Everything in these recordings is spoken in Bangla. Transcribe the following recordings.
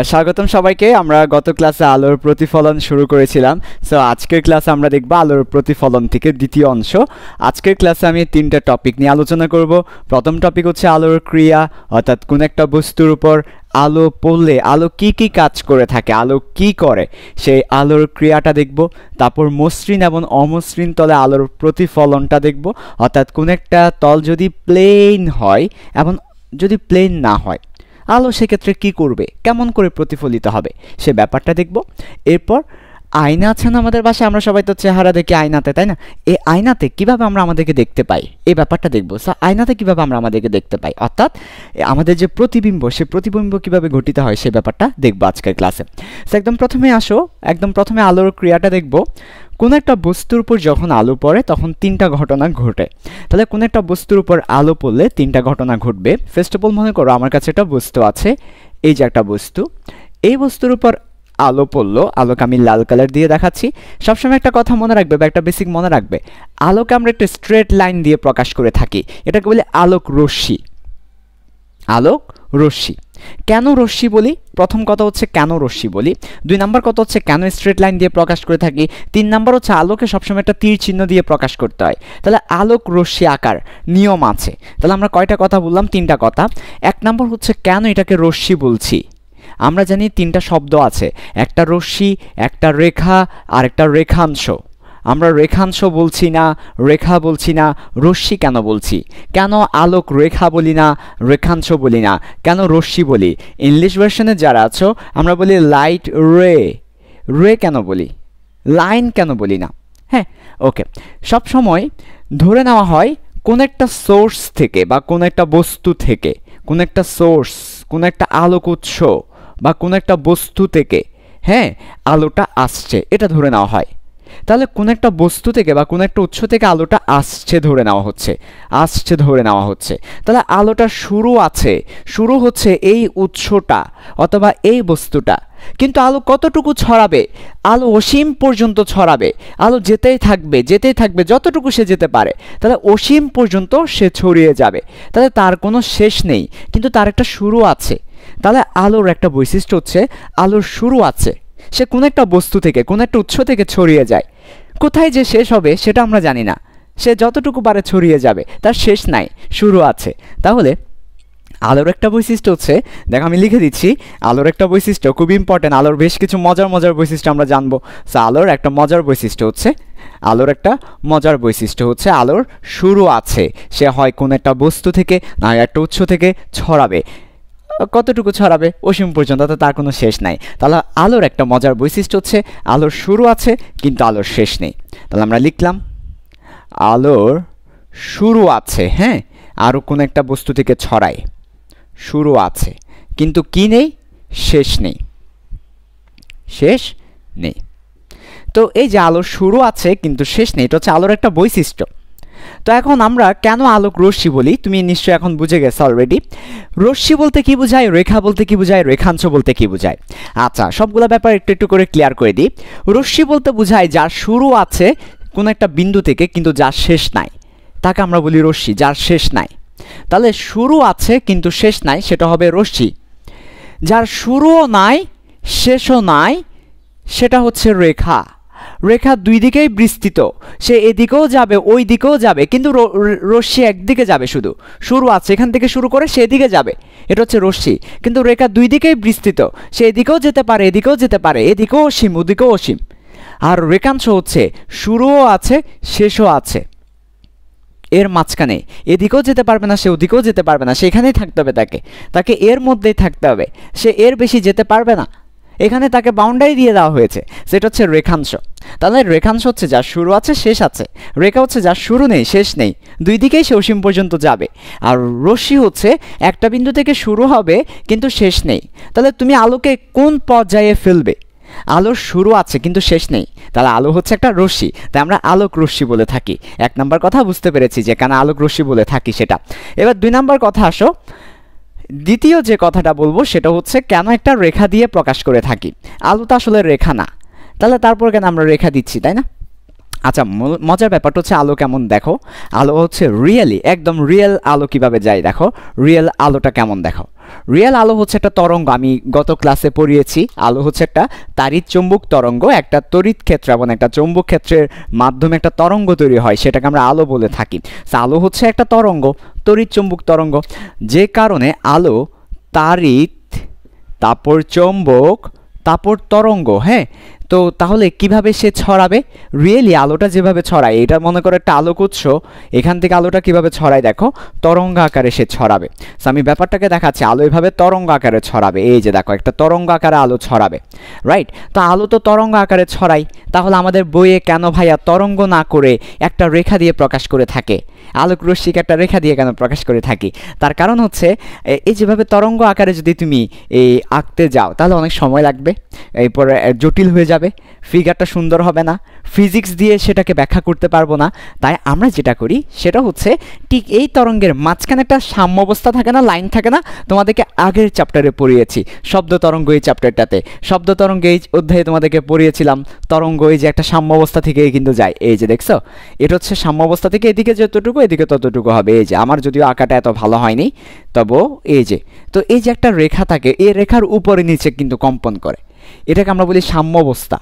স্বাগতম সবাইকে। আমরা গত ক্লাসে আলোর প্রতিফলন শুরু করেছিলাম। সো আজকের ক্লাসে আমরা দেখব আলোর প্রতিফলন থেকে দ্বিতীয় অংশ। আজকের ক্লাসে আমি তিনটা টপিক নিয়ে আলোচনা করব। প্রথম টপিক হচ্ছে আলোর ক্রিয়া, অর্থাৎ কোন একটা বস্তুর উপর আলো পড়লে আলো কি কি কাজ করে থাকে, আলো কি করে সেই আলোর ক্রিয়াটা দেখব। তারপর মসৃণ এবং অমসৃণ তলে আলোর প্রতিফলনটা দেখব, অর্থাৎ কোন একটা তল যদি প্লেন হয় এবং যদি প্লেন না হয় আলো সেক্ষেত্রে কি করবে, কেমন করে প্রতিফলিত হবে সে ব্যাপারটা দেখব। এরপর আয়না আছে না আমাদের বাসায়, আমরা সবাই তো চেহারা দেখি আয়নাতে, তাই না? এই আয়নাতে কিভাবে আমরা আমাদেরকে দেখতে পাই এই ব্যাপারটা দেখব। সো আয়নাতে কিভাবে আমরা আমাদেরকে দেখতে পাই, অর্থাৎ আমাদের যে প্রতিবিম্ব সে প্রতিবিম্ব কিভাবে গঠিত হয় সে ব্যাপারটা দেখব আজকের ক্লাসে। সো একদম প্রথমে আলোর ক্রিয়াটা দেখব। কোন একটা বস্তুর উপর যখন আলো পড়ে তখন তিনটা ঘটনা ঘটে। তাহলে কোন একটা বস্তুর উপর আলো পড়লে তিনটা ঘটনা ঘটবে। ফার্স্ট অফ অল মনে করো আমার কাছে একটা বস্তু আছে, এই যে একটা বস্তু, এই বস্তুর উপর আলো পড়লো, আলোকে আমি লাল কালার দিয়ে দেখাচ্ছি। সবসময় একটা কথা মনে রাখবে বা একটা বেসিক মনে রাখবে, আলোকে আমরা একটা স্ট্রেট লাইন দিয়ে প্রকাশ করে থাকি, এটাকে বলে আলোক রশ্মি। আলোক রশ্মি কেন রশ্মি বলি? প্রথম কথা হচ্ছে কেন রশ্মি বলি, দুই নাম্বার কথা হচ্ছে কেন স্ট্রেট লাইন দিয়ে প্রকাশ করে থাকি, তিন নাম্বার হচ্ছে আলোকে সবসময় একটা তীর চিহ্ন দিয়ে প্রকাশ করতে হয়। তাহলে আলোক রশ্মি আকার নিয়ম আছে। তাহলে আমরা কয়টা কথা বললাম? তিনটা কথা। এক নাম্বার হচ্ছে কেন এটাকে রশ্মি বলছি। আমরা জানি তিনটা শব্দ আছে, একটা রশ্মি, একটা রেখা আর একটা রেখাংশ। আমরা রেখাংশ বলছি না, রেখা বলছি না, রশ্মি কেন বলছি? কেন আলোক রেখা বলি না, রেখাংশ বলি না, কেন রশ্মি বলি? ইংলিশ ভার্সনে যারা আছো আমরা বলি লাইট রে, রে কেন বলি, লাইন কেন বলি না? হ্যাঁ, ওকে। সব সময় ধরে নেওয়া হয় কোন একটা সোর্স থেকে বা কোন একটা বস্তু থেকে, কোন একটা সোর্স, কোন একটা আলোক উৎস বা কোন একটা বস্তু থেকে হ্যাঁ আলোটা আসছে, এটা ধরে নেওয়া হয়। তাহলে কোন একটা বস্তু থেকে বা কোন একটা উৎস থেকে আলোটা আসছে ধরে নেওয়া হচ্ছে, তাহলে আলোটা শুরু হচ্ছে এই উৎসটা অথবা এই বস্তুটা। কিন্তু আলো কতটুকু ছড়াবে? আলো অসীম পর্যন্ত ছড়াবে, আলো যেতেই থাকবে যতটুকু সে যেতে পারে। তাহলে অসীম পর্যন্ত সে ছড়িয়ে যাবে, তাহলে তার কোনো শেষ নেই, কিন্তু তার একটা শুরু আছে। তাহলে আলোর একটা বৈশিষ্ট্য হচ্ছে আলোর শুরু আছে, সে কোন একটা বস্তু থেকে কোন একটা উৎস থেকে ছড়িয়ে যায়। কোথায় যে শেষ হবে সেটা আমরা জানি না, সে যতটুকু পারে ছড়িয়ে যাবে, তার শেষ নাই, শুরু আছে। তাহলে আলোর একটা বৈশিষ্ট্য হচ্ছে, দেখো আমি লিখে দিচ্ছি, আলোর একটা বৈশিষ্ট্য খুব ইম্পর্টেন্ট। আলোর বেশ কিছু মজার বৈশিষ্ট্য আমরা জানবো। সো আলোর একটা মজার বৈশিষ্ট্য হচ্ছে আলোর শুরু আছে। সে হয় কোন একটা বস্তু থেকে না একটা উৎস থেকে ছড়াবে। কতটুকু ছড়াবে? অসীম পর্যন্ত, তার কোনো শেষ নাই। তাহলে আলোর একটা মজার বৈশিষ্ট্য হচ্ছে আলোর শুরু আছে কিন্তু আলোর শেষ নেই। তাহলে আমরা লিখলাম আলোর শুরু আছে, হ্যাঁ, আরও কোন একটা বস্তু থেকে ছড়ায়, শুরু আছে কিন্তু কি নেই? শেষ নেই। তো এই যে আলোর শুরু আছে কিন্তু শেষ নেই, এটা হচ্ছে আলোর একটা বৈশিষ্ট্য। তো এখন আমরা কেন আলোক রশ্মি বলি তুমি নিশ্চয়ই এখন বুঝে গেছো অলরেডি। রশ্মি বলতে কি বোঝায়, রেখা বলতে কি বোঝায়, রেখাংশ বলতে কি বোঝায়। আচ্ছা, সবগুলো ব্যাপার একটু করে ক্লিয়ার করে দিই। রশ্মি বলতে বোঝায় যার শুরু আছে কোন একটা বিন্দু থেকে কিন্তু যার শেষ নাই, তাকে আমরা বলি রশ্মি, যার শেষ নাই। তাহলে শুরু আছে কিন্তু শেষ নাই, সেটা হবে রশ্মি। যার শুরুও নাই শেষও নাই, সেটা হচ্ছে রেখা। রেখা দুই দিকেই বিস্তৃত, সে এদিকেও যাবে ওই দিকেও যাবে, কিন্তু রশ্মি একদিকে যাবে, শুধু শুরু আছে এখান থেকে শুরু করে সে এদিকে যাবে, এটা হচ্ছে রশ্মি। কিন্তু রেখা দুই দিকেই বিস্তৃত, সে এদিকেও যেতে পারে এদিকেও যেতে পারে, এদিকেও অসীম ওদিকেও অসীম। আর রেখাংশ হচ্ছে শুরুও আছে শেষও আছে, এর মাঝখানে এদিকেও যেতে পারবে না সে ওদিকেও যেতে পারবে না, সেখানেই থাকতে হবে, তাকে এর মধ্যেই থাকতে হবে, সে এর বেশি যেতে পারবে না, এখানে তাকে বাউন্ডারি দিয়ে দেওয়া হয়েছে, সেটা হচ্ছে রেখাংশ। তাহলে রেখাংশ হচ্ছে যার শুরু আছে শেষ আছে, রেখা হচ্ছে যার শুরু নেই শেষ নেই, দুই দিকেই সে অসীম পর্যন্ত যাবে। আর রশ্মি হচ্ছে একটা বিন্দু থেকে শুরু হবে কিন্তু শেষ নেই। তাহলে তুমি আলোকে কোন পর্যায়ে ফেলবে? আলোর শুরু আছে কিন্তু শেষ নেই, তাহলে আলো হচ্ছে একটা রশ্মি, তাই আমরা আলোক রশ্মি বলে থাকি। এক নাম্বার কথা বুঝতে পেরেছি যে কেন আলোক রশ্মি বলে থাকি সেটা। এবার দুই নাম্বার কথা আসো, দ্বিতীয় যে কথাটা বলবো সেটা হচ্ছে কেন একটা রেখা দিয়ে প্রকাশ করে থাকি। আলো তো আসলে রেখা না, তাহলে তারপর কেন আমরা রেখা দিচ্ছি, তাই না? আচ্ছা, মজার ব্যাপারটা হচ্ছে আলো কেমন দেখো। আলো হচ্ছে একদম রিয়েল আলো কিভাবে যায় দেখো। রিয়েল আলোটা কেমন দেখো। রিয়েল আলো হচ্ছে একটা তরঙ্গ, আমি গত ক্লাসে পড়িয়েছি। আলো হচ্ছে একটা তাড়িৎ চৌম্বক তরঙ্গ, একটা তড়িৎ ক্ষেত্র এবং একটা চৌম্বক ক্ষেত্রের মাধ্যমে একটা তরঙ্গ তৈরি হয়, সেটাকে আমরা আলো বলে থাকি। আলো হচ্ছে একটা তরঙ্গ, তড়িৎ চৌম্বক তরঙ্গ, যে কারণে আলো তাড়িৎ, তারপর চৌম্বক, তারপর তরঙ্গ। হ্যাঁ, তো তাহলে কিভাবে সে ছড়াবে? রিয়েলি আলোটা যেভাবে ছড়ায়, এটা মনে করো একটা আলোক উৎস, এখান থেকে আলোটা কিভাবে ছড়ায় দেখো, তরঙ্গ আকারে সে ছড়াবে। সো আমি ব্যাপারটাকে দেখাচ্ছি, আলো এভাবে তরঙ্গ আকারে ছড়াবে। এই যে দেখো, একটা তরঙ্গ আকারে আলো ছড়াবে, রাইট? তো আলো তো তরঙ্গ আকারে ছড়ায়, তাহলে আমাদের বইয়ে কেন ভাইয়া তরঙ্গ না করে একটা রেখা দিয়ে প্রকাশ করে থাকে? আলোক রশ্মিকে একটা রেখা দিয়ে কেন প্রকাশ করে থাকি? তার কারণ হচ্ছে এই যেভাবে তরঙ্গ আকারে যদি তুমি এই আঁকতে যাও তাহলে অনেক সময় লাগবে, এরপরে জটিল হয়ে যাবে, ফিগারটা সুন্দর হবে না, ফিজিক্স দিয়ে সেটাকে ব্যাখ্যা করতে পারবো না। তাই আমরা যেটা করি সেটা হচ্ছে ঠিক এই তরঙ্গের মাঝখানে একটা সাম্যাবস্থা থাকে না, লাইন থাকে না, তোমাদেরকে আগের চ্যাপ্টারে পড়িয়েছি শব্দ তরঙ্গ, এই চ্যাপ্টারটাতে শব্দ তরঙ্গ এই অধ্যায়ে তোমাদেরকে পড়িয়েছিলাম। তরঙ্গ এই যে একটা সাম্যাবস্থা থেকে কিন্তু যায়, এই যে দেখছো, এটা হচ্ছে সাম্যাবস্থা থেকে এদিকে যতটুকু এদিকে ততটুকু হবে। এই যে আমার যদিও আঁকাটা এত ভালো হয়নি, তবুও এই যে, তো এই যে একটা রেখা থাকে, এই রেখার উপরে নিচে কিন্তু কম্পন করে, এটাকে আমরা বলি সাম্যাবস্থা।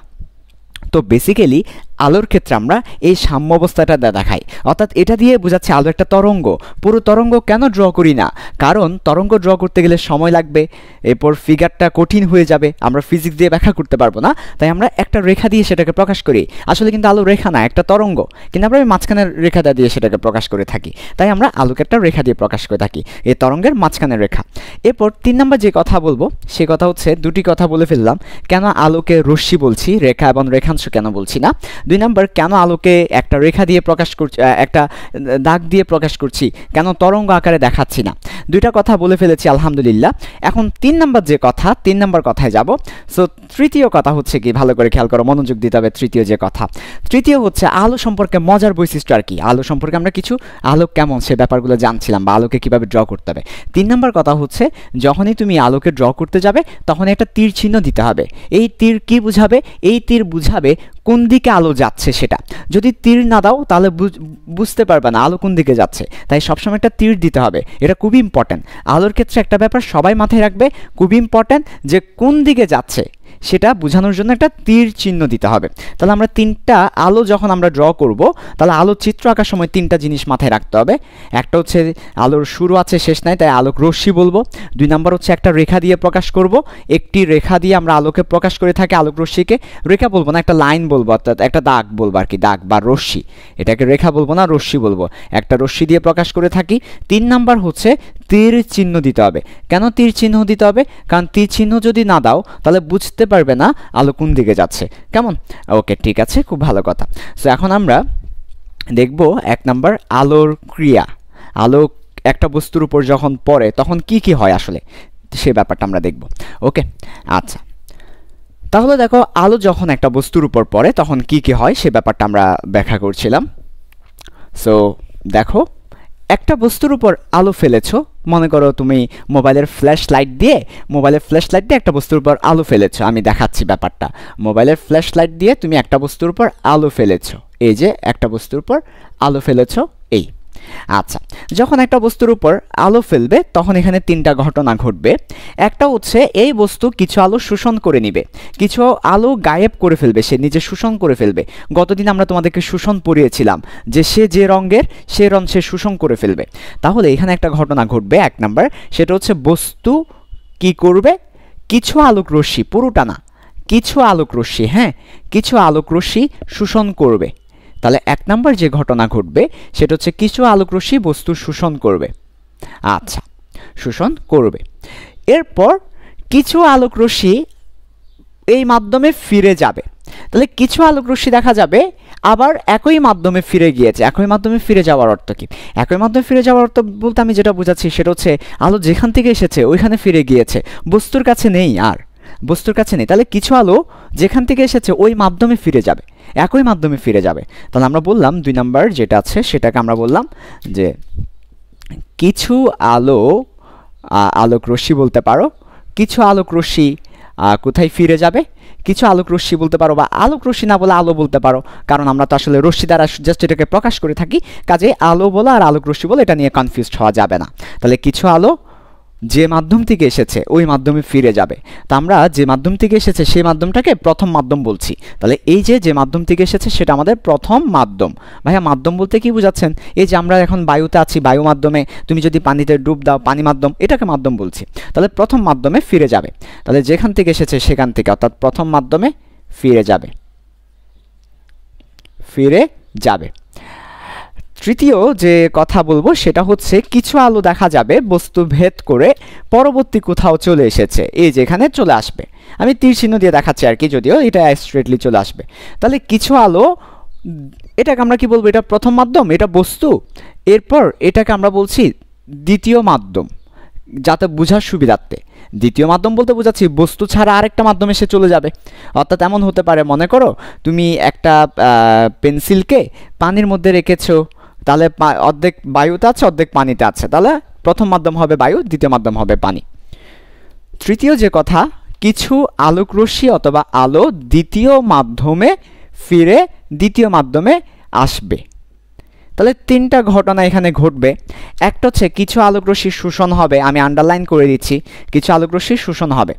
তো বেসিক্যালি আলোর ক্ষেত্রে আমরা এই সাম্যাবস্থাটা দেখাই, অর্থাৎ এটা দিয়ে বোঝাচ্ছে আলো একটা তরঙ্গ। পুরো তরঙ্গ কেন ড্র করি না? কারণ তরঙ্গ ড্র করতে গেলে সময় লাগবে, এরপর ফিগারটা কঠিন হয়ে যাবে, আমরা ফিজিক্স দিয়ে ব্যাখ্যা করতে পারবো না। তাই আমরা একটা রেখা দিয়ে সেটাকে প্রকাশ করি। আসলে কিন্তু আলো রেখা না, একটা তরঙ্গ, কিন্তু আমরা মাঝখানের রেখাটা দিয়ে সেটাকে প্রকাশ করে থাকি। তাই আমরা আলোকে একটা রেখা দিয়ে প্রকাশ করে থাকি, এই তরঙ্গের মাঝখানের রেখা। এরপর 3 নম্বর যে কথা বলবো সে কথা হচ্ছে, দুটি কথা বলে ফেললাম, কেন আলোকে রশ্মি বলছি, রেখা এবং রেখাংশ কেন বলছি না। 2 নম্বর, কেন আলোকে একটা রেখা দিয়ে প্রকাশ করছি, একটা দাগ দিয়ে প্রকাশ করছি, কেন তরঙ্গ আকারে দেখাচ্ছি না। দুইটা কথা বলে ফেলেছি আলহামদুলিল্লাহ। এখন 3 নম্বর যে কথা, 3 নম্বর কথায় যাব। সো তৃতীয় কথা হচ্ছে কি, ভালো করে খেয়াল করো, মনোযোগ দিতে হবে। তৃতীয় যে কথা, তৃতীয় হচ্ছে আলো সম্পর্কে মজার বৈশিষ্ট্য আর কি, আলো সম্পর্কে আমরা কিছু আলো কেমন সে ব্যাপারগুলো জানছিলাম, বা আলোকে কীভাবে ড্র করতে হবে। 3 নম্বর কথা হচ্ছে, যখনই তুমি আলোকে ড্র করতে যাবে তখন একটা তীর চিহ্ন দিতে হবে। এই তীর কি বুঝাবে? এই তীর বুঝাবে কোন দিকে আলো যাচ্ছে সেটা। যদি তীর না দাও তাহলে বুঝতে পারবে না আলো কোন দিকে যাচ্ছে, তাই সবসময় একটা তীর দিতে হবে, এটা খুবই ইম্পর্ট্যান্ট। আলোর ক্ষেত্রে একটা ব্যাপার সবাই মাথায় রাখবে, খুবই ইম্পর্ট্যান্ট, যে কোন দিকে যাচ্ছে সেটা বোঝানোর জন্য একটা তীর চিহ্ন দিতে হবে। তাহলে আমরা 3টা আলো যখন আমরা ড্র করব, তাহলে আলোর চিত্র আঁকার সময় 3টা জিনিস মাথায় রাখতে হবে। একটা হচ্ছে আলোর শুরু আছে শেষ নাই, তাই আলোক রশ্মি বলবো। 2 নম্বর হচ্ছে একটা রেখা দিয়ে প্রকাশ করব, একটি রেখা দিয়ে আমরা আলোকে প্রকাশ করে থাকি, আলোক রশ্মিকে। রেখা বলবো না, একটা লাইন বলবো, অর্থাৎ একটা দাগ বলবো আর কি, দাগ বা রশ্মি, এটাকে রেখা বলবো না, রশ্মি বলবো, একটা রশ্মি দিয়ে প্রকাশ করে থাকি। 3 নম্বর হচ্ছে তীর চিহ্ন দিতে হবে। কেন তীর চিহ্ন দিতে হবে? কারণ তীর চিহ্ন যদি না দাও তাহলে বুঝতে পারবে না আলো কোন দিকে যাচ্ছে। কেমন? ওকে, ঠিক আছে, খুব ভালো কথা। সো এখন আমরা দেখব 1 নম্বর আলোর ক্রিয়া। আলো একটা বস্তুর উপর যখন পড়ে তখন কি কি হয় আসলে, সে ব্যাপারটা আমরা দেখব। ওকে, আচ্ছা, তাহলে দেখো আলো যখন একটা বস্তুর উপর পড়ে তখন কি কি হয় সে ব্যাপারটা আমরা ব্যাখ্যা করছিলাম। সো দেখো, একটা বস্তুর উপর আলো ফেলেছো, মনে করো তুমি মোবাইলের ফ্ল্যাশ লাইট দিয়ে একটা বস্তুর উপর আলো ফেলেছো। আমি দেখাচ্ছি ব্যাপারটা। মোবাইলের ফ্ল্যাশ লাইট দিয়ে তুমি একটা বস্তুর উপর আলো ফেলেছো, এই যে একটা বস্তুর উপর আলো ফেলেছো, এই। আচ্ছা, যখন একটা বস্তুর উপর আলো ফেলবে তখন এখানে 3টা ঘটনা ঘটবে। একটা হচ্ছে এই বস্তু কিছু আলো শোষণ করে নিবে, কিছু আলো গায়েব করে ফেলবে, সে নিজে শোষণ করে ফেলবে। গতদিন আমরা তোমাদেরকে শোষণ পড়িয়েছিলাম যে সে যে রঙের সে রং সে শোষণ করে ফেলবে। তাহলে এখানে একটা ঘটনা ঘটবে 1 নাম্বার, সেটা হচ্ছে বস্তু কি করবে, কিছু আলোক রশ্মি, পুরোটা না, কিছু আলোক রশ্মি, হ্যাঁ, কিছু আলোক রশ্মি শোষণ করবে। তাহলে 1 নাম্বার যে ঘটনা ঘটবে সেটা হচ্ছে কিছু আলোক রশ্মি বস্তু শোষণ করবে। আচ্ছা, শোষণ করবে। এরপর কিছু আলোক রশ্মি এই মাধ্যমে ফিরে যাবে। তাহলে কিছু আলোক রশ্মি দেখা যাবে আবার একই মাধ্যমে ফিরে গিয়েছে। একই মাধ্যমে ফিরে যাওয়ার অর্থ কি? একই মাধ্যমে ফিরে যাওয়ার অর্থ বলতে আমি যেটা বোঝাচ্ছি সেটা হচ্ছে আলো যেখান থেকে এসেছে ওইখানে ফিরে গিয়েছে, বস্তুর কাছে নেই, আর বস্তুর কাছে নেই। তাহলে কিছু আলো যেখান থেকে এসেছে ওই মাধ্যমে ফিরে যাবে, একই মাধ্যমে ফিরে যাবে। তাহলে আমরা বললাম 2 নাম্বার যেটা আছে সেটাকে আমরা বললাম যে কিছু আলো, আলোক রশ্মি বলতে পারো, কিছু আলোক রশ্মি কোথায় ফিরে যাবে, কিছু আলোক রশ্মি বলতে পারো, বা আলোক রশ্মি না বলে আলো বলতে পারো, কারণ আমরা তো আসলে রশ্মি দ্বারা জাস্ট এটাকে প্রকাশ করে থাকি, কাজে আলো বলা আর আলোক রশ্মি বলে এটা নিয়ে কনফিউজড হওয়া যাবে না। তাহলে কিছু আলো যে মাধ্যম থেকে এসেছে ওই মাধ্যমে ফিরে যাবে। তা আমরা যে মাধ্যম থেকে এসেছে সেই মাধ্যমটাকে প্রথম মাধ্যম বলছি। তাহলে এই যে মাধ্যম থেকে এসেছে সেটা আমাদের প্রথম মাধ্যম। ভাইয়া মাধ্যম বলতে কি বুঝাচ্ছেন? এই যে আমরা এখন বায়ুতে আছি, বায়ু মাধ্যমে তুমি যদি পানিতে ডুব দাও, পানি মাধ্যম, এটাকে মাধ্যম বলছি। তাহলে প্রথম মাধ্যমে ফিরে যাবে, তাহলে যেখান থেকে এসেছে সেখান থেকে, অর্থাৎ প্রথম মাধ্যমে ফিরে যাবে, ফিরে যাবে। তৃতীয় যে কথা বলবো সেটা হচ্ছে কিছু আলো দেখা যাবে বস্তু ভেদ করে পরবর্তী কোথাও চলে এসেছে, এই যে এখানে চলে আসবে। আমি তীর চিহ্ন দিয়ে দেখাচ্ছি আর কি, যদিও এটা স্ট্রেটলি চলে আসবে। তাহলে কিছু আলো, এটাকে আমরা কি বলবো? এটা প্রথম মাধ্যম, এটা বস্তু। এরপর এটাকে আমরা বলছি দ্বিতীয় মাধ্যম, যাতে বোঝার সুবিধার্থে। দ্বিতীয় মাধ্যম বলতে বোঝাচ্ছি বস্তু ছাড়া আরেকটা মাধ্যমে সে চলে যাবে। অর্থাৎ এমন হতে পারে, মনে করো তুমি একটা পেন্সিলকে পানির মধ্যে রেখেছো, তাহলে অর্ধেক বায়ুতে আছে অর্ধেক পানিতে আছে, তাহলে প্রথম মাধ্যম হবে বায়ু, দ্বিতীয় মাধ্যম হবে পানি। তৃতীয় যে কথা, কিছু আলোকরশ্মি অথবা আলো দ্বিতীয় মাধ্যমে ফিরে দ্বিতীয় মাধ্যমে আসবে। তাহলে তিনটা ঘটনা এখানে ঘটবে। একটা হচ্ছে কিছু আলোকরশ্মি শোষণ হবে, আমি আন্ডারলাইন করে দিচ্ছি, কিছু আলোকরশ্মি শোষণ হবে।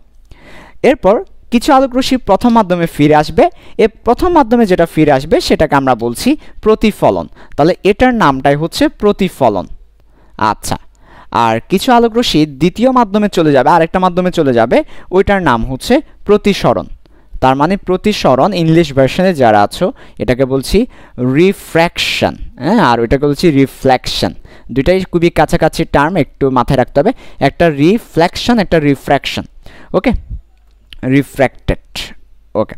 এরপর কিছু আলোকরশ্মি প্রথম মাধ্যমে ফিরে আসবে, এ প্রথম মাধ্যমে যেটা ফিরে আসবে সেটাকে আমরা বলছি প্রতিফলন। তাহলে এটার নামটাই হচ্ছে প্রতিফলন। আচ্ছা, আর কিছু আলোকরশ্মি দ্বিতীয় মাধ্যমে চলে যাবে, আরেকটা মাধ্যমে চলে যাবে, ওইটার নাম হচ্ছে প্রতিসরণ। তার মানে প্রতিসরণ, ইংলিশ ভার্সনে যারা আছো এটাকে বলছি রিফ্র্যাকশন, হ্যাঁ, আর ওইটাকে বলছি রিফ্লেকশন। দুইটাই খুবই কাছাকাছি টার্ম, একটু মাথায় রাখতে হবে। একটা রিফ্লেকশন, একটা রিফ্র্যাকশন। ওকে, রিফ্র্যাক্টেড, ওকে,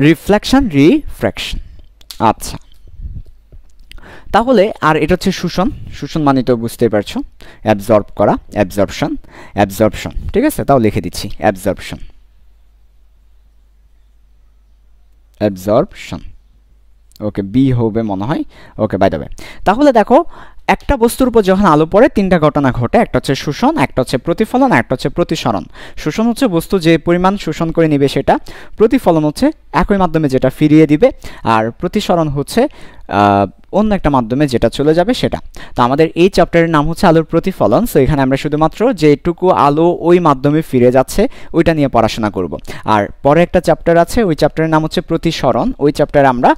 রিফ্লেকশন, রিফ্র্যাকশন। আচ্ছা, তাহলে আর এটা হচ্ছে শোষণ। শোষণ মানে তো বুঝতেই পারছো, অ্যাবজর্ব করা, অ্যাবজর্পশন, অ্যাবজর্পশন, ঠিক আছে? তাও লিখে দিচ্ছি অ্যাবজর্পশন, অ্যাবজর্পশন। ওকে, বি হবে মনে হয়। ওকে, বাই দ্য ওয়ে, তাহলে দেখো একটা বস্তুর উপর যখন আলো পড়ে তিনটা ঘটনা ঘটে, একটা হচ্ছে শোষণ, একটা হচ্ছে প্রতিফলন, একটা হচ্ছে প্রতিসরণ। শোষণ হচ্ছে বস্তু যে পরিমাণ শোষণ করে নেবে সেটা, প্রতিফলন হচ্ছে একই মাধ্যমে যেটা ফিরিয়ে দিবে, আর প্রতিসরণ হচ্ছে অন্য একটা মাধ্যমে যেটা চলে যাবে সেটা। তো আমাদের এই চ্যাপ্টারের নাম হচ্ছে আলোর প্রতিফলন। সো এখানে আমরা শুধুমাত্র যেটুকু আলো ওই মাধ্যমে ফিরে যাচ্ছে ওইটা নিয়ে পড়াশোনা করব। আর পরে একটা চ্যাপ্টার আছে, ওই চ্যাপ্টারের নাম হচ্ছে প্রতিসরণ। ওই চ্যাপ্টারে আমরা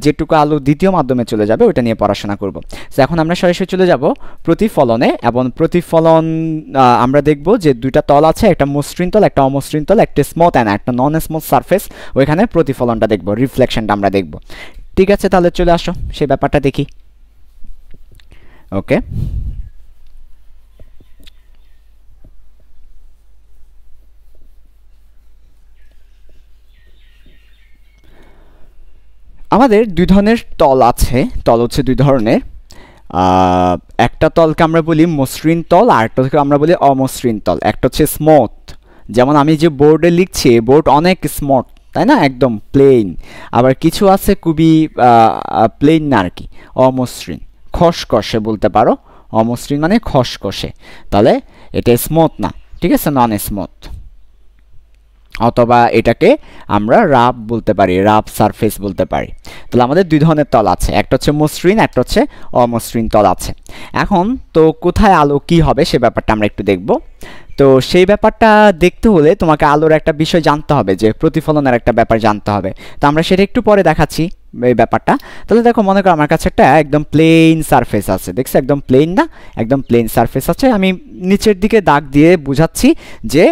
যেটুকু আলো দ্বিতীয় মাধ্যমে চলে যাবে ওইটা নিয়ে পড়াশোনা করব। সো এখন আমরা সরাসরি চলে যাব প্রতিফলনে, এবং প্রতিফলন আমরা দেখব যে দুইটা তল আছে, একটা মসৃণ তল, একটা অমসৃণ তল, একটা স্মুথ অ্যান্ড একটা নন স্মুথ সারফেস। ওইখানে প্রতিফলনটা দেখব, রিফ্লেকশনটা আমরা দেখব। ঠিক আছে, তাহলে চলে আসো সেই ব্যাপারটা দেখি। ওকে, আমাদের দুই ধরনের তল আছে। তল হচ্ছে দুই ধরনের। একটা তলকে আমরা বলি মসৃণ তল, আর একটা আমরা বলি অমসৃণ তল। একটা হচ্ছে স্মুথ, যেমন আমি যে বোর্ডে লিখছি, বোর্ড অনেক স্মুথ, তাই না, একদম প্লেন। আবার কিছু আছে খুবই প্লেন না আর কি, অমসৃণ, খসখসে বলতে পারো। অমসৃণ মানে খসখসে, তাহলে এটা স্মুথ না, ঠিক আছে, নন স্মুথ। অথবা এটাকে আমরা রাফ বলতে পারি, রাফ সারফেস বলতে পারি। তাহলে আমাদের দুই ধরনের তল আছে, একটা হচ্ছে মসৃণ, একটা হচ্ছে অমসৃণ তল আছে। এখন তো কোথায় আলো কি হবে সে ব্যাপারটা আমরা একটু দেখব। তো সেই ব্যাপারটা দেখতে হলে তোমাকে আলোর একটা বিষয় জানতে হবে, যে প্রতিফলনের একটা ব্যাপার জানতে হবে। তো আমরা সেটা একটু পরে দেখাচ্ছি এই ব্যাপারটা। তাহলে দেখো, মনে করো আমার কাছে একটা একদম প্লেন সারফেস আছে, দেখছো, একদম প্লেন না, একদম প্লেন সারফেস আছে। আমি নিচের দিকে দাগ দিয়ে বুঝাচ্ছি যে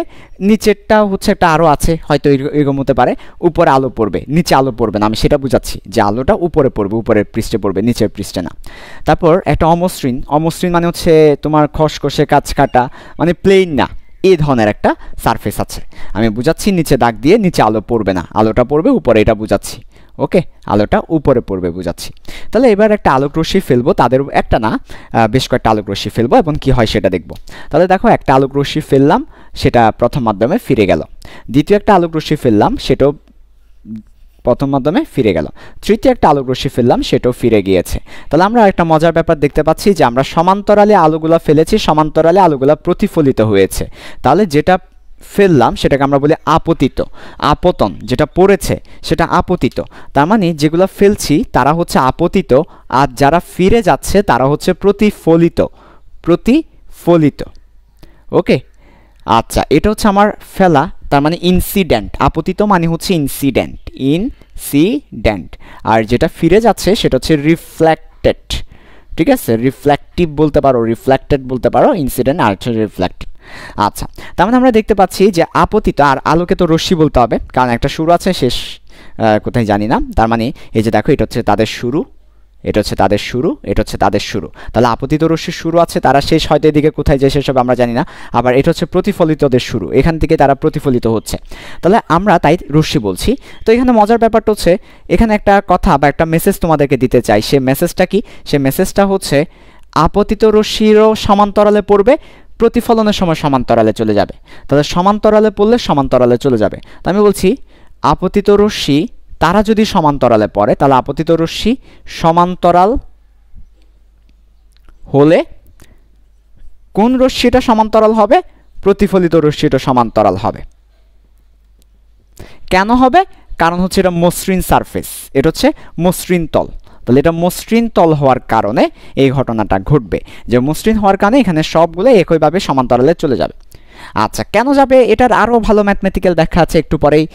নিচেরটা হচ্ছে একটা আরও আছে, হয়তো এরকম হতে পারে, উপরে আলো পড়বে, নিচে আলো পড়বে না, আমি সেটা বুঝাচ্ছি যে আলোটা উপরে পড়বে, উপরের পৃষ্ঠে পড়বে, নিচের পৃষ্ঠে না। তারপর একটা অমসৃণ, অমসৃণ মানে হচ্ছে তোমার খসখসে কাঁচকাটা, মানে প্লেন না, এই ধরনের একটা সারফেস আছে। আমি বুঝাচ্ছি নিচে দাগ দিয়ে, নিচে আলো পড়বে না, আলোটা পড়বে উপরে, এটা বুঝাচ্ছি। ওকে, আলোটা উপরে পড়বে বুঝাচ্ছি। তাহলে এবার একটা আলোক রশ্মি ফেলবো, তাদের একটা না বেশ কয়েকটা আলোক রশ্মি ফেলবো এবং কি হয় সেটা দেখব। তাহলে দেখো, একটা আলোক রশ্মি ফেললাম, সেটা প্রথম মাধ্যমে ফিরে গেল। দ্বিতীয় একটা আলোক রশ্মি ফেললাম, সেটাও প্রথম মাধ্যমে ফিরে গেল। তৃতীয় একটা আলোক রশ্মি ফেললাম, সেটাও ফিরে গিয়েছে। তাহলে আমরা একটা মজার ব্যাপার দেখতে পাচ্ছি যে আমরা সমান্তরালে আলোগুলো ফেলেছি, সমান্তরালে আলোগুলো প্রতিফলিত হয়েছে। তাহলে যেটা ফেললাম সেটাকে আমরা বলি আপতিত, আপতন, যেটা পড়েছে সেটা আপতিত। তার মানে যেগুলো ফেলছি তারা হচ্ছে আপতিত, আর যারা ফিরে যাচ্ছে তারা হচ্ছে প্রতিফলিত, প্রতিফলিত। ওকে, আচ্ছা এটা হচ্ছে আমার ফেলা, তার মানে ইনসিডেন্ট। আপতিত মানে হচ্ছে ইনসিডেন্ট, ইনসিডেন্ট। আর যেটা ফিরে যাচ্ছে সেটা হচ্ছে রিফ্লেক্টেড, ঠিক আছে? রিফ্লেক্টিভ বলতে পারো, রিফ্লেক্টেড বলতে পারো, ইনসিডেন্ট আর হচ্ছে রিফ্লেক্টিভ। আচ্ছা, তার মানে আমরা দেখতে পাচ্ছি যে আপতিত, আর আলোকে তো রশ্মি বলতে হবে কারণ একটা শুরু আছে শেষ কোথায় জানি না। তার মানে এই যে দেখো এটা হচ্ছে তাদের শুরু, এটা হচ্ছে তাদের শুরু, এটা হচ্ছে তাদের শুরু। তাহলে আপতিত রশ্মির শুরু আছে, তারা শেষ হয়তো এদিকে কোথায় যায় সেসব আমরা জানি না। আবার এটা হচ্ছে প্রতিফলিতদের শুরু, এখান থেকে তারা প্রতিফলিত হচ্ছে, তাহলে আমরা তাই রশ্মি বলছি। তো এখানে মজার ব্যাপারটা হচ্ছে এখানে একটা কথা বা একটা মেসেজ তোমাদেরকে দিতে চাই। সে মেসেজটা কি? সে মেসেজটা হচ্ছে আপতিত রশ্মিরও সমান্তরালে পড়বে, প্রতিফলনের সময় সমান্তরালে চলে যাবে। তাহলে সমান্তরালে পড়লে সমান্তরালে চলে যাবে। তো আমি বলছি আপতিত রশ্মি তারা যদি সমান্তরালে পড়ে তাহলে আপতিত রশ্মি সমান্তরাল হলে কোন রশ্মিটা সমান্তরাল হবে? প্রতিফলিত রশ্মিটা সমান্তরাল হবে। কেন হবে? কারণ হচ্ছে এটা মসৃণ সারফেস, এটা হচ্ছে মসৃণ তল। তাহলে এটা মসৃণ তল হওয়ার কারণে এই ঘটনাটা ঘটবে, যে মসৃণ হওয়ার কারণে এখানে সবগুলো একইভাবে সমান্তরালে চলে যাবে। আচ্ছা, কেন যাবে এটার আরও ভালো ম্যাথমেটিক্যাল ব্যাখ্যা আছে, একটু পরেই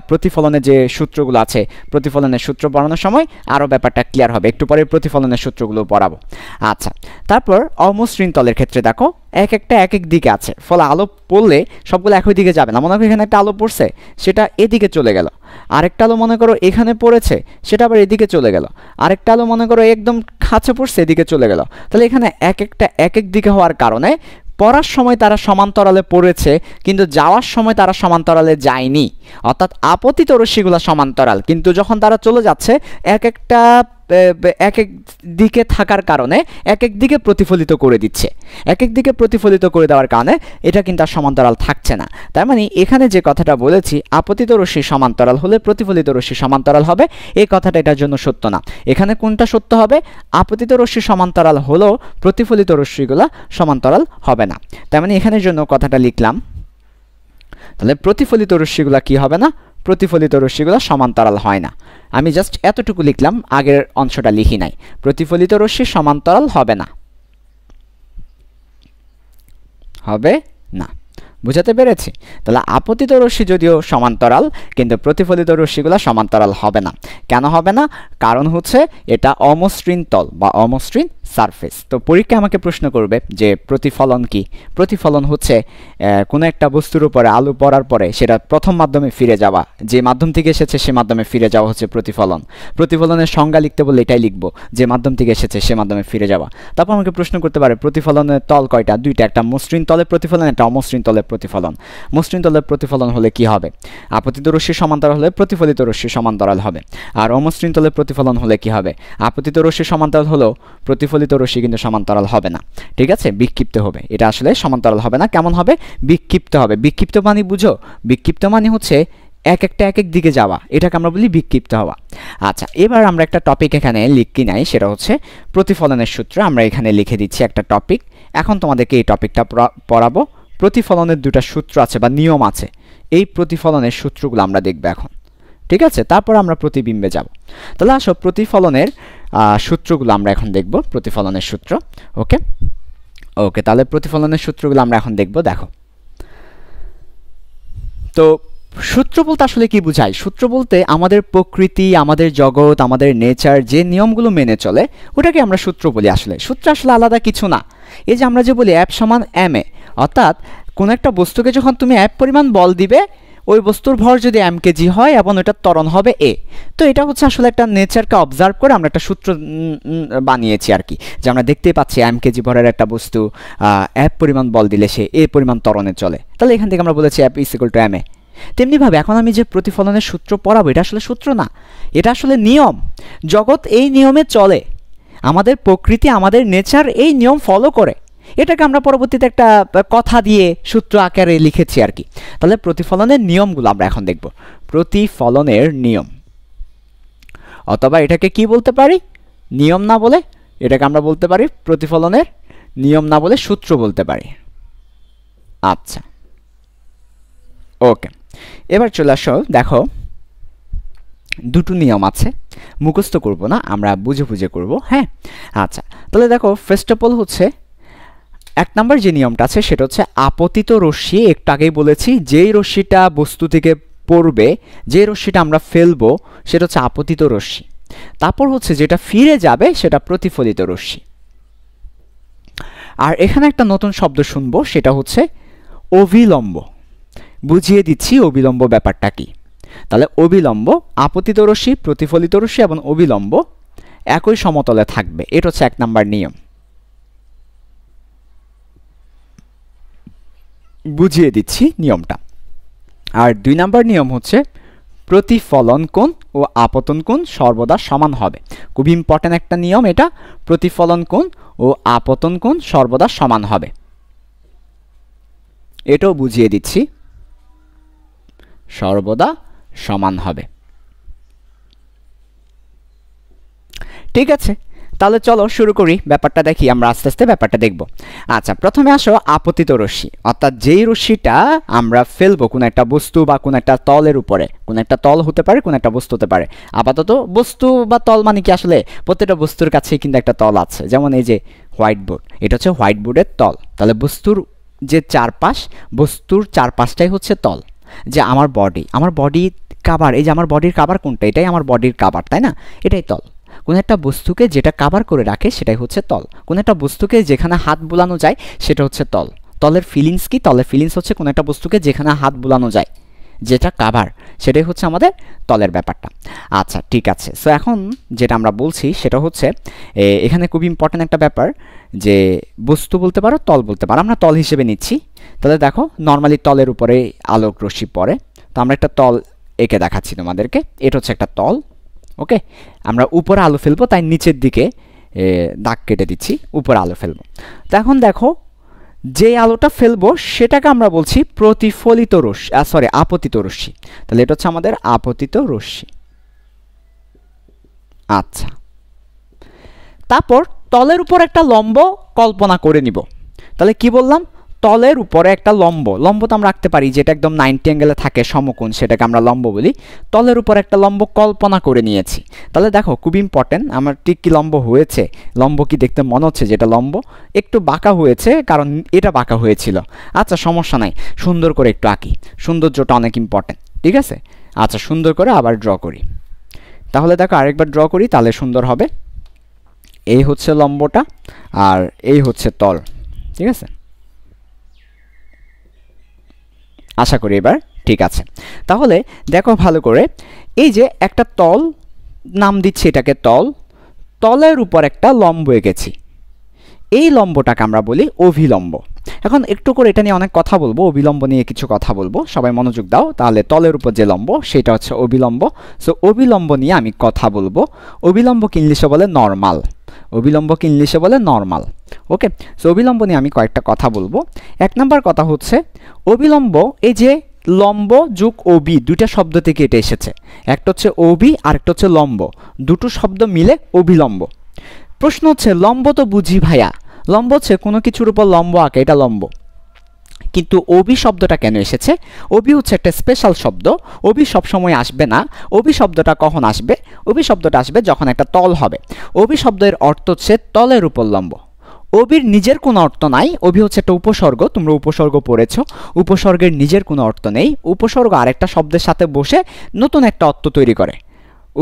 প্রতিফলনের যে সূত্রগুলো আছে, প্রতিফলনের সূত্র পড়ানোর সময় আরও ব্যাপারটা ক্লিয়ার হবে, একটু পরে প্রতিফলনের সূত্রগুলো পড়াবো। আচ্ছা, তারপর অমসৃণ তলের ক্ষেত্রে দেখো এক একটা এক এক দিকে আছে, ফলে আলো পড়লে সবগুলো একই দিকে যাবে না। মনে করো এখানে একটা আলো পড়ছে, সেটা এদিকে চলে গেল, আরেকটা আলো মনে করো এখানে পড়েছে, সেটা আবার এদিকে চলে গেল, আরেকটা আলো মনে করো একদম কাছে পড়ছে, এদিকে চলে গেল। তাহলে এখানে এক একটা এক এক দিকে হওয়ার কারণে পড়ার সময় তারা সমান্তরালে পড়েছে, কিন্তু যাওয়ার সময় তারা সমান্তরালে যায়নি। অর্থাৎ আপতিত রশ্মিগুলো সমান্তরাল, কিন্তু যখন তারা চলে যাচ্ছে এক একটা এক এক দিকে থাকার কারণে এক এক দিকে প্রতিফলিত করে দিচ্ছে, এক এক দিকে প্রতিফলিত করে দেওয়ার কারণে এটা কিন্তু আর সমান্তরাল থাকছে না। তার মানে এখানে যে কথাটা বলেছি আপতিত রশ্মি সমান্তরাল হলে প্রতিফলিত রশ্মি সমান্তরাল হবে, এই কথাটা এটার জন্য সত্য না। এখানে কোনটা সত্য হবে? আপতিত রশ্মি সমান্তরাল হলেও প্রতিফলিত রশ্মিগুলো সমান্তরাল হবে না। তার মানে এখানের জন্য কথাটা লিখলাম। তাহলে প্রতিফলিত রশ্মিগুলো কি হবে না? প্রতিফলিত রশ্মিগুলো সমান্তরাল হয় না। আমি জাস্ট এতটুকু লিখলাম, আগের অংশটা লিখি নাই। প্রতিফলিত রশ্মি সমান্তরাল হবে না, হবে না। বুঝাতে পেরেছি? তাহলে আপতিত রশ্মি যদিও সমান্তরাল, কিন্তু প্রতিফলিত রশ্মিগুলো সমান্তরাল হবে না। কেন হবে না? কারণ হচ্ছে এটা অমসৃণ তল বা অমসৃণ সারফেস। তো পরীক্ষা আমাকে প্রশ্ন করবে যে প্রতিফলন কি? প্রতিফলন হচ্ছে কোনো একটা বস্তুর উপরে আলো পড়ার পরে সেটা প্রথম মাধ্যমে ফিরে যাওয়া, যে মাধ্যম থেকে এসেছে সে মাধ্যমে ফিরে যাওয়া হচ্ছে প্রতিফলন। প্রতিফলনের সংজ্ঞা লিখতে বললে এটাই লিখবো, যে মাধ্যম থেকে এসেছে সে মাধ্যমে ফিরে যাওয়া। তারপর আমাকে প্রশ্ন করতে পারে প্রতিফলনের তল কয়টা? দুইটা, একটা মসৃণ তলের প্রতিফলন, একটা অমসৃণ তলের প্রতিফলন। মসৃণ তলের প্রতিফলন হলে কি হবে? আপতিত রশ্মি সমান্তরাল হলে প্রতিফলিত রশ্মি সমান্তরাল হবে। আর অমসৃণ তলের প্রতিফলন হলে কি হবে? আপতিত রশ্মি সমান্তরাল হলেও প্রতিফলিত রশ্মি কিন্তু সমান্তরাল হবে না, ঠিক আছে? বিক্ষিপ্ত হবে। এটা আসলে সমান্তরাল হবে না। কেমন হবে? বিক্ষিপ্ত হবে। বিক্ষিপ্ত মানে বুঝো? বিক্ষিপ্ত মানে হচ্ছে এক একটা এক এক দিকে যাওয়া, এটাকে আমরা বলি বিক্ষিপ্ত হওয়া। আচ্ছা, এবার আমরা একটা টপিক এখানে লিখি নাই, সেটা হচ্ছে প্রতিফলনের সূত্র। আমরা এখানে লিখে দিচ্ছি একটা টপিক। এখন তোমাদেরকে এই টপিকটা পড়াবো। প্রতিফলনের দুটা সূত্র আছে বা নিয়ম আছে, এই প্রতিফলনের সূত্রগুলো আমরা দেখব এখন, ঠিক আছে? তারপর আমরা প্রতিবিম্বে যাব। তাহলে আসো প্রতিফলনের সূত্রগুলো আমরা এখন দেখব, প্রতিফলনের সূত্র। ওকে ওকে, তাহলে প্রতিফলনের সূত্রগুলো আমরা এখন দেখব। দেখো, তো সূত্র বলতে আসলে কি বোঝায়? সূত্র বলতে আমাদের প্রকৃতি, আমাদের জগৎ, আমাদের নেচার যে নিয়মগুলো মেনে চলে ওটাকে আমরা সূত্র বলি। আসলে সূত্র আসলে আলাদা কিছু না। এই যে আমরা যে বলি অ্যাপ সমান এম এ, অর্থাৎ কোনো একটা বস্তুকে যখন তুমি অ্যাপ পরিমাণ বল দিবে, ওই বস্তুর ভর যদি এম কেজি হয় এবং ওটার ত্বরণ হবে এ। তো এটা হচ্ছে আসলে একটা নেচারকে অবজার্ভ করে আমরা একটা সূত্র বানিয়েছি আর কি, যে আমরা দেখতেই পাচ্ছি এম কেজি ভরের একটা বস্তু অ্যাপ পরিমাণ বল দিলে সে এ পরিমাণ ত্বরণে চলে। তাহলে এখান থেকে আমরা বলেছি AP is equal to M A. তেমনিভাবে এখন আমি যে প্রতিফলনের সূত্র পড়াবো, এটা আসলে সূত্র না, এটা আসলে নিয়ম। জগৎ এই নিয়মে চলে, আমাদের প্রকৃতি, আমাদের নেচার এই নিয়ম ফলো করে। এটাকে আমরা পরবর্তীতে একটা কথা দিয়ে সূত্র আকারে লিখেছি আর কি। তাহলে প্রতিফলনের নিয়মগুলো আমরা এখন দেখব। প্রতিফলনের নিয়ম, অথবা এটাকে কি বলতে পারি? নিয়ম না বলে এটাকে আমরা বলতে পারি প্রতিফলনের নিয়ম, না বলে সূত্র বলতে পারি। আচ্ছা, ওকে, এবার চলে আসো। দেখো, দুটো নিয়ম আছে, মুখস্থ করব না, আমরা বুঝে বুঝে করব। হ্যাঁ, আচ্ছা, তাহলে দেখো ফার্স্ট অফ অল হচ্ছে এক নম্বর যে নিয়মটা আছে সেটা হচ্ছে আপতিত রশ্মি, একটু আগেই বলেছি যেই রশ্মিটা বস্তু থেকে পড়বে, যে রশ্মিটা আমরা ফেলবো সেটা হচ্ছে আপতিত রশ্মি। তারপর হচ্ছে যেটা ফিরে যাবে সেটা প্রতিফলিত রশ্মি। আর এখানে একটা নতুন শব্দ শুনবো, সেটা হচ্ছে অভিলম্ব। বুঝিয়ে দিচ্ছি অভিলম্ব ব্যাপারটা কি। তাহলে অভিলম্ব, আপতিত রশ্মি, প্রতিফলিত রশ্মি এবং অভিলম্ব একই সমতলে থাকবে, এটা হচ্ছে এক নাম্বার নিয়ম। বুঝিয়ে দিচ্ছি নিয়মটা। আর দুই নাম্বার নিয়ম হচ্ছে প্রতিফলন কোণ ও আপতন কোণ সর্বদা সমান হবে। খুব ইম্পর্ট্যান্ট একটা নিয়ম এটা, প্রতিফলন কোণ ও আপতন কোণ সর্বদা সমান হবে। এটাও বুঝিয়ে দিচ্ছি, সর্বদা সমান হবে। ঠিক আছে, তাহলে চলো শুরু করি, ব্যাপারটা দেখি, আমরা আস্তে আস্তে ব্যাপারটা দেখব। আচ্ছা, প্রথমে আসো আপতিত রশ্মি, অর্থাৎ যেই রশ্মিটা আমরা ফেলবো কোনো একটা বস্তু বা কোনো একটা তলের উপরে, কোনো একটা তল হতে পারে, কোনো একটা বস্তু হতে পারে। আপাতত বস্তু বা তল মানে কি, আসলে প্রত্যেকটা বস্তুর কাছেই কিন্তু একটা তল আছে। যেমন এই যে হোয়াইট বোর্ড, এটা হচ্ছে হোয়াইট বোর্ডের তল। তাহলে বস্তুর যে চারপাশ, বস্তুর চারপাশটাই হচ্ছে তল। যে আমার বডি কাভার, এই যে আমার বডির কাভার কোনটা, এটাই আমার বডির কাভার, তাই না? এটাই তল। কোনো একটা বস্তুকে যেটা কাভার করে রাখে সেটাই হচ্ছে তল। কোনো একটা বস্তুকে যেখানে হাত বুলানো যায় সেটা হচ্ছে তল। তলের ফিলিংস কি? তলের ফিলিংস হচ্ছে কোনো একটা বস্তুকে যেখানে হাত বুলানো যায়, যেটা কাভার, সেটাই হচ্ছে আমাদের তলের ব্যাপারটা। আচ্ছা, ঠিক আছে। সো এখন যেটা আমরা বলছি সেটা হচ্ছে এখানে খুব ইম্পর্ট্যান্ট একটা ব্যাপার, যে বস্তু বলতে পারো, তল বলতে পারো, আমরা তল হিসেবে নিচ্ছি। তাহলে দেখো, নর্মালি তলের উপরে আলোক রশ্মি পড়ে, তো আমরা একটা তল এঁকে দেখাচ্ছি তোমাদেরকে। এটা হচ্ছে একটা তল। ওকে, আমরা উপরে আলো ফেলবো, তাই নিচের দিকে দাগ কেটে দিচ্ছি, উপরে আলো ফেলবো। তো এখন দেখো, যে আলোটা ফেলবো সেটাকে আমরা বলছি প্রতিফলিত রশ্মি, আপতিত রশ্মি। তাহলে এটা হচ্ছে আমাদের আপতিত রশ্মি। আচ্ছা, তারপর তলের উপর একটা লম্ব কল্পনা করে নিব। তাহলে কি বললাম? তলের উপরে একটা লম্ব তো আমরা রাখতে পারি, যেটা একদম 90 অ্যাঙ্গেলে থাকে, সমকোণ, সেটাকে আমরা লম্ব বলি। তলের উপর একটা লম্ব কল্পনা করে নিয়েছি। তাহলে দেখো, খুব ইম্পর্টেন্ট, আমার ঠিক কি লম্ব হয়েছে, লম্ব কি দেখতে মনে হচ্ছে যেটা লম্ব? একটু বাঁকা হয়েছে, কারণ এটা বাঁকা হয়েছিল। আচ্ছা, সমস্যা নাই, সুন্দর করে একটু আঁকি, সৌন্দর্যটা অনেক ইম্পর্টেন্ট, ঠিক আছে? আচ্ছা, সুন্দর করে আবার ড্র করি। তাহলে দেখো, আরেকবার ড্র করি, তাহলে সুন্দর হবে। এই হচ্ছে লম্বটা, আর এই হচ্ছে তল, ঠিক আছে? আশা করি এবার ঠিক আছে। তাহলে দেখো ভালো করে, এই যে একটা তল, নাম দিচ্ছি এটাকে তল, তলের উপর একটা লম্ব এঁকেছি, এই লম্বটাকে আমরা বলি অভিলম্ব। এখন একটু করে এটা নিয়ে অনেক কথা বলবো, অভিলম্ব নিয়ে কিছু কথা বলবো, সবাই মনোযোগ দাও। তাহলে তলের উপর যে লম্ব সেটা হচ্ছে অভিলম্ব। সো অভিলম্ব নিয়ে আমি কথা বলবো। অভিলম্বকে ইংলিশে বলে নর্মাল, অভিলম্বকে ইংলিশে বলে নর্মাল। ওকে, সো অভিলম্ব নিয়ে আমি কয়েকটা কথা বলবো। এক নাম্বার কথা হচ্ছে, অভিলম্ব, এই যে লম্ব যোগ ওবি, দুইটা শব্দ থেকে এটা এসেছে। একটা হচ্ছে ওবি আর একটা হচ্ছে লম্ব, দুটো শব্দ মিলে অভিলম্ব। প্রশ্ন হচ্ছে, লম্ব তো বুঝি ভাইয়া, লম্ব হচ্ছে কোনো কিছুর উপর লম্ব আঁকে, এটা লম্ব। কিন্তু ওবি শব্দটা কেন এসেছে? ওবি হচ্ছে একটা স্পেশাল শব্দ, ওবি সবসময় আসবে না। ওবি শব্দটা কখন আসবে? ওবি শব্দটা আসবে যখন একটা তল হবে। ওবি শব্দের অর্থ হচ্ছে তলের উপর লম্ব। ওবির নিজের কোনো অর্থ নাই, ওবি হচ্ছে একটা উপসর্গ, তোমরা উপসর্গ পড়েছো, উপসর্গের নিজের কোনো অর্থ নেই। উপসর্গ আরেকটা শব্দের সাথে বসে নতুন একটা অর্থ তৈরি করে।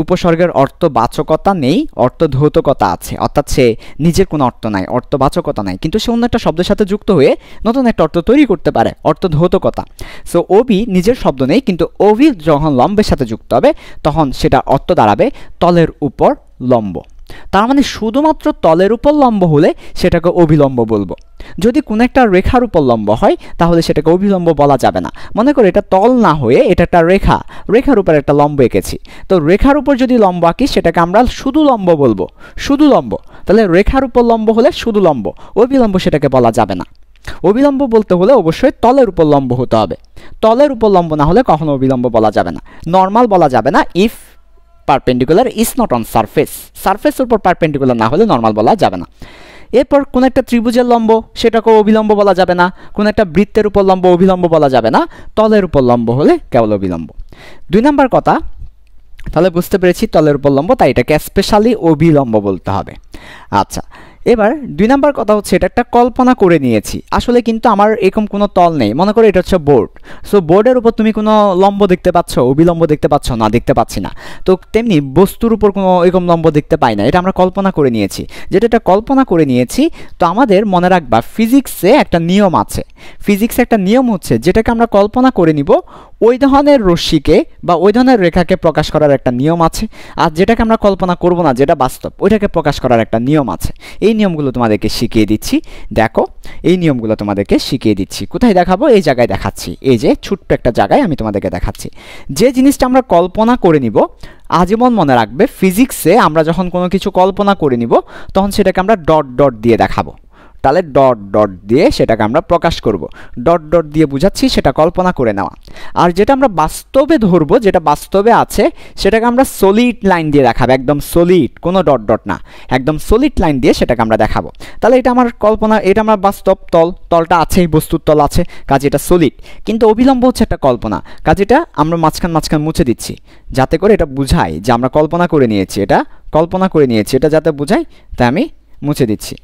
উপসর্গের অর্থবাচকতা নেই, অর্থধৌতকতা আছে, অর্থাৎ সে নিজের কোনো অর্থ নাই, অর্থবাচকতা নাই, কিন্তু সে অন্য একটা শব্দের সাথে যুক্ত হয়ে নতুন একটা অর্থ তৈরি করতে পারে, অর্থধৌতকতা। সো ওবি নিজের শব্দ নেই, কিন্তু ওবি যখন লম্বের সাথে যুক্ত হবে তখন সেটা অর্থ দাঁড়াবে তলের উপর লম্ব। তার মানে শুধুমাত্র তলের উপর লম্ব হলে সেটাকে অভিলম্ব বলবো। যদি কোনো একটা রেখার উপর লম্ব হয় তাহলে সেটাকে অভিলম্ব বলা যাবে না। মনে করো এটা তল না হয়ে এটা একটা রেখা, রেখার উপর একটা লম্ব এঁকেছি, তো রেখার উপর যদি লম্ব আঁকি সেটাকে আমরা শুধু লম্ব বলবো, শুধু লম্ব। তাহলে রেখার উপর লম্ব হলে শুধু লম্ব, অভিলম্ব সেটাকে বলা যাবে না। অভিলম্ব বলতে হলে অবশ্যই তলের উপর লম্ব হতে হবে, তলের উপর লম্ব না হলে কখনো অভিলম্ব বলা যাবে না। নর্মাল বলা যাবে না, if perpendicular is not on surface, সারফেসের উপর পারপেন্ডিকুলার না হলে নর্মাল বলা যাবে না। এরপর কোন একটা ত্রিভুজের লম্ব, সেটাকে অভিলম্ব বলা যাবে না। কোন একটা বৃত্তের উপর লম্ব, অভিলম্ব বলা যাবে না। তলের উপর লম্ব হলে কেবল অভিলম্ব। দুই নাম্বার কথা, তাহলে বুঝতে পেরেছি তলের উপর লম্ব, তাই এটাকে স্পেশালি অভিলম্ব বলতে হবে। আচ্ছা, এবার 2 নাম্বার কথা হচ্ছে এটা একটা কল্পনা করে নিয়েছি, আসলে কিন্তু আমার এরকম কোনো তল নেই। মনে করো এটা হচ্ছে বোর্ড, সো বোর্ডের উপর তুমি কোনো লম্ব দেখতে পাচ্ছ, অবিলম্ব দেখতে পাচ্ছ না? দেখতে পাচ্ছি না। তো তেমনি বস্তুর উপর কোনো এরকম লম্ব দেখতে পাই না, এটা আমরা কল্পনা করে নিয়েছি। যেটা এটা কল্পনা করে নিয়েছি, তো আমাদের মনে রাখবা ফিজিক্সে একটা নিয়ম আছে। ফিজিক্সে একটা নিয়ম হচ্ছে যেটাকে আমরা কল্পনা করে নিব, ওই ধরনের রশ্মিকে বা ওই ধরনের রেখাকে প্রকাশ করার একটা নিয়ম আছে। আর যেটাকে আমরা কল্পনা করব না, যেটা বাস্তব, ওইটাকে প্রকাশ করার একটা নিয়ম আছে। এই নিয়মগুলো তোমাদেরকে শিখিয়ে দিচ্ছি। দেখো, এই নিয়মগুলো তোমাদেরকে শিখিয়ে দিচ্ছি। কোথায় দেখাবো? এই জায়গায় দেখাচ্ছি। এই যে ছোট্ট একটা জায়গায় আমি তোমাদেরকে দেখাচ্ছি। যে জিনিসটা আমরা কল্পনা করে নিব, আজীবন মনে রাখবে ফিজিক্সে আমরা যখন কোনো কিছু কল্পনা করে নিব তখন সেটাকে আমরা ডট ডট দিয়ে দেখাবো। তাহলে ডট ডট দিয়ে সেটাকে আমরা প্রকাশ করব। ডট ডট দিয়ে বুঝাচ্ছি সেটা কল্পনা করে নেওয়া। আর যেটা আমরা বাস্তবে ধরবো, যেটা বাস্তবে আছে, সেটাকে আমরা সলিড লাইন দিয়ে দেখাবো। একদম সলিড, কোনো ডট ডট না, একদম সলিড লাইন দিয়ে সেটাকে আমরা দেখাবো। তাহলে এটা আমার কল্পনা, এটা আমার বাস্তব তল, তলটা আছেই, বস্তুর তল আছে, কাজে এটা সলিড। কিন্তু অবিলম্ব হচ্ছে একটা কল্পনা, কাজে এটা আমরা মাঝখান মাঝখান মুছে দিচ্ছি, যাতে করে এটা বুঝাই যে আমরা কল্পনা করে নিয়েছি, এটা কল্পনা করে নিয়েছি, এটা যাতে বুঝাই তাই আমি মুছে দিচ্ছি।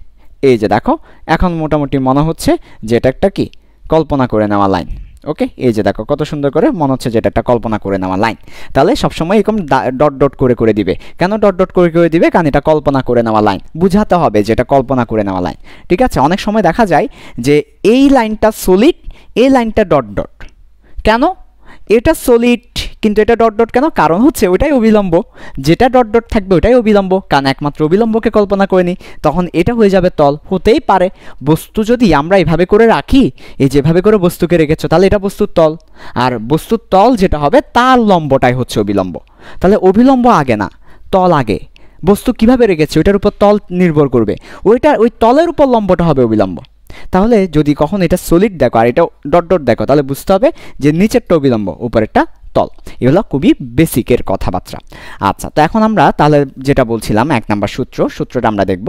এই যে দেখো, এখন মোটামুটি মনে হচ্ছে যে এটা একটা কি কল্পনা করে নেওয়া লাইন। ওকে, এই যে দেখো কত সুন্দর করে মনে হচ্ছে যে এটা একটা কল্পনা করে নেওয়া লাইন। তাহলে সবসময় এরকম ডট ডট করে করে দিবে। কেন ডট ডট করে করে দিবে? কারণ এটা কল্পনা করে নেওয়া লাইন, বুঝাতে হবে যে এটা কল্পনা করে নেওয়া লাইন। ঠিক আছে, অনেক সময় দেখা যায় যে এই লাইনটা সলিড, এই লাইনটা ডট ডট। কেন এটা সলিড কিন্তু এটা ডট ডট কেন? কারণ হচ্ছে ওইটাই অবিলম্ব, যেটা ডট ডট থাকবে ওইটাই অবিলম্ব, কারণ একমাত্র অবিলম্বকে কল্পনা করে নিই, তখন এটা হয়ে যাবে তল। হতেই পারে বস্তু যদি আমরা এভাবে করে রাখি, এই যেভাবে করে বস্তুকে রেখেছো, তাহলে এটা বস্তুর তল, আর বস্তুর তল যেটা হবে তার লম্বটাই হচ্ছে অবিলম্ব। তাহলে অবিলম্ব আগে না, তল আগে। বস্তু কিভাবে রেখেছে ওইটার উপর তল নির্ভর করবে, ওই তলের উপর লম্বটা হবে অবিলম্ব। তাহলে যদি কখন এটা সলিড দেখো আর এটা ডট ডট দেখো, তাহলে বুঝতে হবে যে নিচেরটা অবিলম্ব, উপরেরটা তল। এগুলো খুবই বেসিকের কথাবার্তা। আচ্ছা, তো এখন আমরা তাহলে যেটা বলছিলাম 1 নম্বর সূত্রটা আমরা দেখব।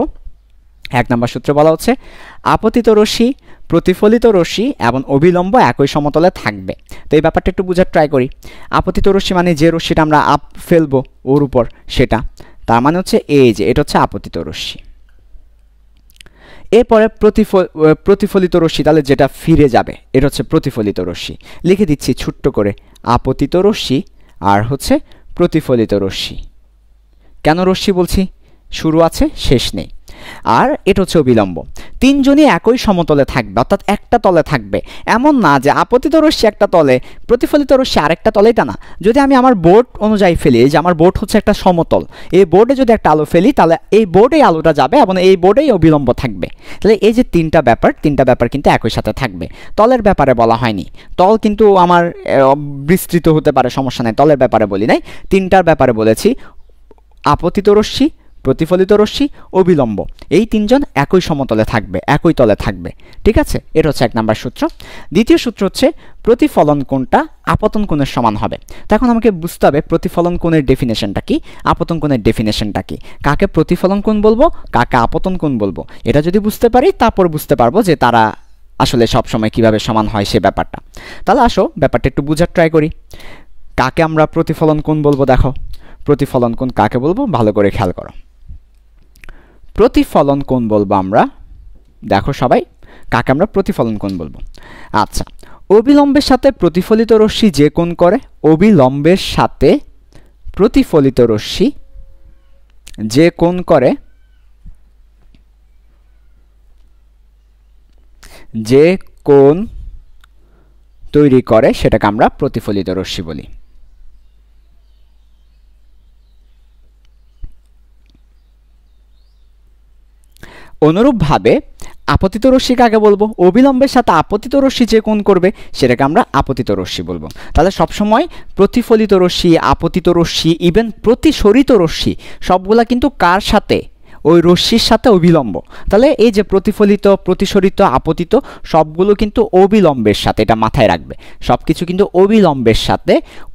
1 নম্বর সূত্র বলা হচ্ছে আপতিত রশ্মি, প্রতিফলিত রশ্মি এবং অবিলম্ব একই সমতলে থাকবে। তো এই ব্যাপারটা একটু বোঝার ট্রাই করি। আপতিত রশ্মি মানে যে রশ্মিটা আমরা আপ ফেলবো ওর উপর, সেটা, তার মানে হচ্ছে এই যে এটা হচ্ছে আপতিত রশ্মি। এরপরে প্রতিফলিত রশ্মি, তাহলে যেটা ফিরে যাবে এটা হচ্ছে প্রতিফলিত রশ্মি। লিখে দিচ্ছি ছোট্ট করে, আপতিত রশ্মি আর হচ্ছে প্রতিফলিত রশ্মি। কেন রশ্মি বলছি? শুরু আছে শেষ নেই। আর এটা হচ্ছে অবিলম্ব। তিনজনই একই সমতলে থাকবে, অর্থাৎ একটা তলে থাকবে। এমন না যে আপতিত রশ্মি একটা তলে, প্রতিফলিত রশ্মি আরেকটা তলে, এটা না। যদি আমি আমার বোর্ড অনুযায়ী ফেলি, যে আমার বোর্ড হচ্ছে একটা সমতল, এই বোর্ডে যদি একটা আলো ফেলি, তাহলে এই বোর্ডেই আলোটা যাবে এবং এই বোর্ডেই অবিলম্ব থাকবে। তাহলে এই যে তিনটা ব্যাপার কিন্তু একই সাথে থাকবে। তলের ব্যাপারে বলা হয়নি, তল কিন্তু আমার বিস্তৃত হতে পারে, সমস্যা নেই, তলের ব্যাপারে বলি নাই। তিনটার ব্যাপারে বলেছি, আপতিত রশ্মি, প্রতিফলিত রশ্মি, অবিলম্ব, এই তিনজন একই সমতলে থাকবে, একই তলে থাকবে। ঠিক আছে, এটা হচ্ছে 1 নম্বর সূত্র। দ্বিতীয় সূত্র হচ্ছে প্রতিফলন কোণটা আপতন কোণের সমান হবে। তখন আমাকে বুঝতে হবে প্রতিফলন কোণের ডেফিনেশনটা কি, আপতন কোণের ডেফিনেশনটা কি, কাকে প্রতিফলন কোণ বলবো, কাকে আপতন কোণ বলবো। এটা যদি বুঝতে পারি, তারপর বুঝতে পারবো যে তারা আসলে সবসময় কিভাবে সমান হয় সে ব্যাপারটা। তাহলে আসো ব্যাপারটা একটু বোঝার ট্রাই করি। কাকে আমরা প্রতিফলন কোণ বলবো? দেখো, প্রতিফলন কোণ কাকে বলবো ভালো করে খেয়াল করো। প্রতিফলন কোণ বলবো আমরা, দেখো সবাই, কাকে আমরা প্রতিফলন কোণ বলবো। আচ্ছা, অবিলম্বের সাথে প্রতিফলিত রশ্মি যে কোণ করে, অবিলম্বের সাথে প্রতিফলিত রশ্মি যে কোণ করে, যে কোণ তৈরি করে, সেটাকে আমরা প্রতিফলিত রশ্মি বলি। অনুরূপভাবে আপতিত রশ্মি কাকে বলবো? অবিলম্বের সাথে আপতিত রশ্মি যে কোণ করবে সেটাকে আমরা আপতিত রশ্মি বলবো। তাহলে সবসময় প্রতিফলিত রশ্মি, আপতিত রশ্মি, ইভেন প্রতিসরিত রশ্মি সবগুলা কিন্তু কার সাথে? ওই রশ্মির সাথে অবিলম্ব। তাহলে এই যে প্রতিফলিত, প্রতিসরিত, আপতিত সবগুলো কিন্তু অবিলম্বের সাথে, এটা মাথায় রাখবে। সব কিছু কিন্তু অবিলম্বের সাথে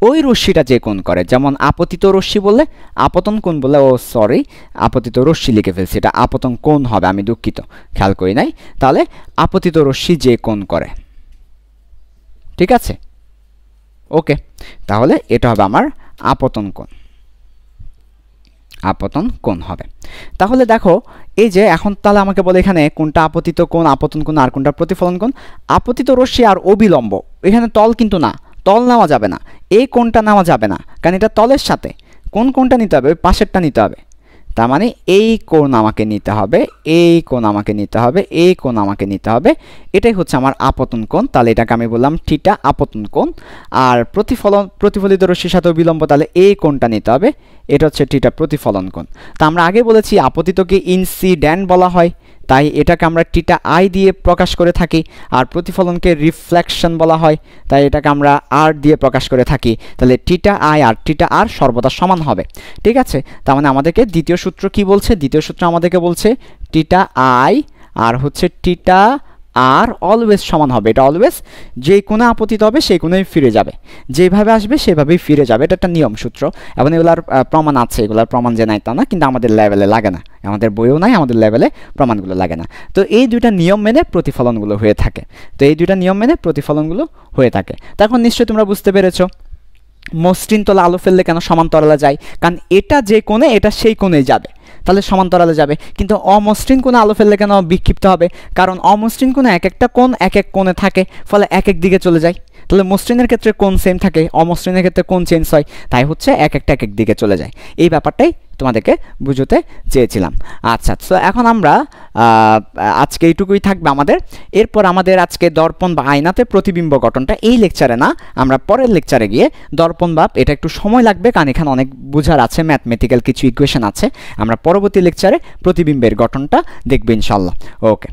ওই রশ্মিটা যে কোণ করে। যেমন আপতিত রশ্মি বললে, আপতন কোণ বললে, ও সরি, আপতিত রশ্মি লিখে ফেলছি, এটা আপতন কোণ হবে, আমি দুঃখিত, খেয়াল করি নাই। তাহলে আপতিত রশ্মি যে কোণ করে। ঠিক আছে, ওকে, তাহলে এটা হবে আমার আপতন কোণ, আপতন কোণ হবে। তাহলে দেখো এই যে এখন তাহলে আমাকে বলে এখানে কোনটা আপতিত কোণ, আপতন কোণ, আর কোনটা প্রতিফলন কোণ। আপতিত রশ্মি আর অবিলম্ব, এখানে তল কিন্তু না, তল নেওয়া যাবে না, এই কোণটা নেওয়া যাবে না, কারণ এটা তলের সাথে। কোন কোণটা নিতে হবে? ওই পাশেরটা নিতে হবে। তার মানে এই কোণ আমাকে নিতে হবে, এই কোণ আমাকে নিতে হবে, এই কোণ আমাকে নিতে হবে। এটাই হচ্ছে আমার আপতন কোণ। তাহলে এটাকে আমি বললাম থিটা আপতন কোণ। আর প্রতিফলিত রশ্মির সাথে বিলম্ব, তাহলে এই কোণটা নিতে হবে, এটা হচ্ছে থিটা প্রতিফলন কোণ। তা আমরা আগে বলেছি আপতিতকে ইনসিডেন্ট বলা হয়, তাই এটাকে আমরা থিটা আই দিয়ে প্রকাশ করে থাকি। আর প্রতিফলনকে রিফ্লেকশন বলা হয়, তাই এটাকে আমরা আর দিয়ে প্রকাশ করে থাকি। তাহলে থিটা আই আর থিটা আর সর্বদা সমান হবে। ঠিক আছে, তার মানে আমাদেরকে দ্বিতীয় সূত্র কি বলছে? দ্বিতীয় সূত্র আমাদেরকে বলছে থিটা আই আর হচ্ছে থিটা আর অলওয়েজ সমান হবে। এটা অলওয়েজ যেই কোণে আপতিত হবে সেই কোণেই ফিরে যাবে, যেভাবে আসবে সেভাবেই ফিরে যাবে। এটা একটা নিয়ম সূত্র, এবং এগুলার প্রমাণ আছে। এগুলার প্রমাণ যে নাই তা না, কিন্তু আমাদের লেভেলে লাগে না, আমাদের বইও নাই, আমাদের লেভেলে প্রমাণগুলো লাগে না। তো এই দুইটা নিয়ম মেনে প্রতিফলনগুলো হয়ে থাকে। তো এই দুইটা নিয়ম মেনে প্রতিফলনগুলো হয়ে থাকে। তো এখন নিশ্চয়ই তোমরা বুঝতে পেরেছো মসৃণ তলে আলো ফেললে কেন সমান্তরালে যায়, কারণ এটা যে কোণে এটা সেই কোণেই যাবে, তাহলে সমান্তরালে যাবে। কিন্তু অমসৃণ কোণে আলো ফেললে কেন বিক্ষিপ্ত হবে? কারণ অমসৃণ কোণে এক একটা কোণ এক এক কোণে থাকে, ফলে এক এক দিকে চলে যায়। তাহলে মসৃণের ক্ষেত্রে কোণ সেম থাকে, অমসৃণের ক্ষেত্রে কোণ চেঞ্জ হয়, তাই হচ্ছে এক একটা এক এক দিকে চলে যায়। এই ব্যাপারটাই তোমাদেরকে বুঝতে চেয়েছিলাম। আচ্ছা, তো এখন আমরা আজকে এইটুকুই থাকবে আমাদের। এরপর আমাদের আজকে দর্পণ বা আয়নাতে প্রতিবিম্ব গঠনটা, এই লেকচারে না, আমরা পরের লেকচারে গিয়ে দর্পণ বা, এটা একটু সময় লাগবে কারণ এখানে অনেক বোঝার আছে, ম্যাথমেটিক্যাল কিছু ইকুয়েশন আছে। আমরা পরবর্তী লেকচারে প্রতিবিম্বের গঠনটা দেখব ইনশাল্লাহ। ওকে।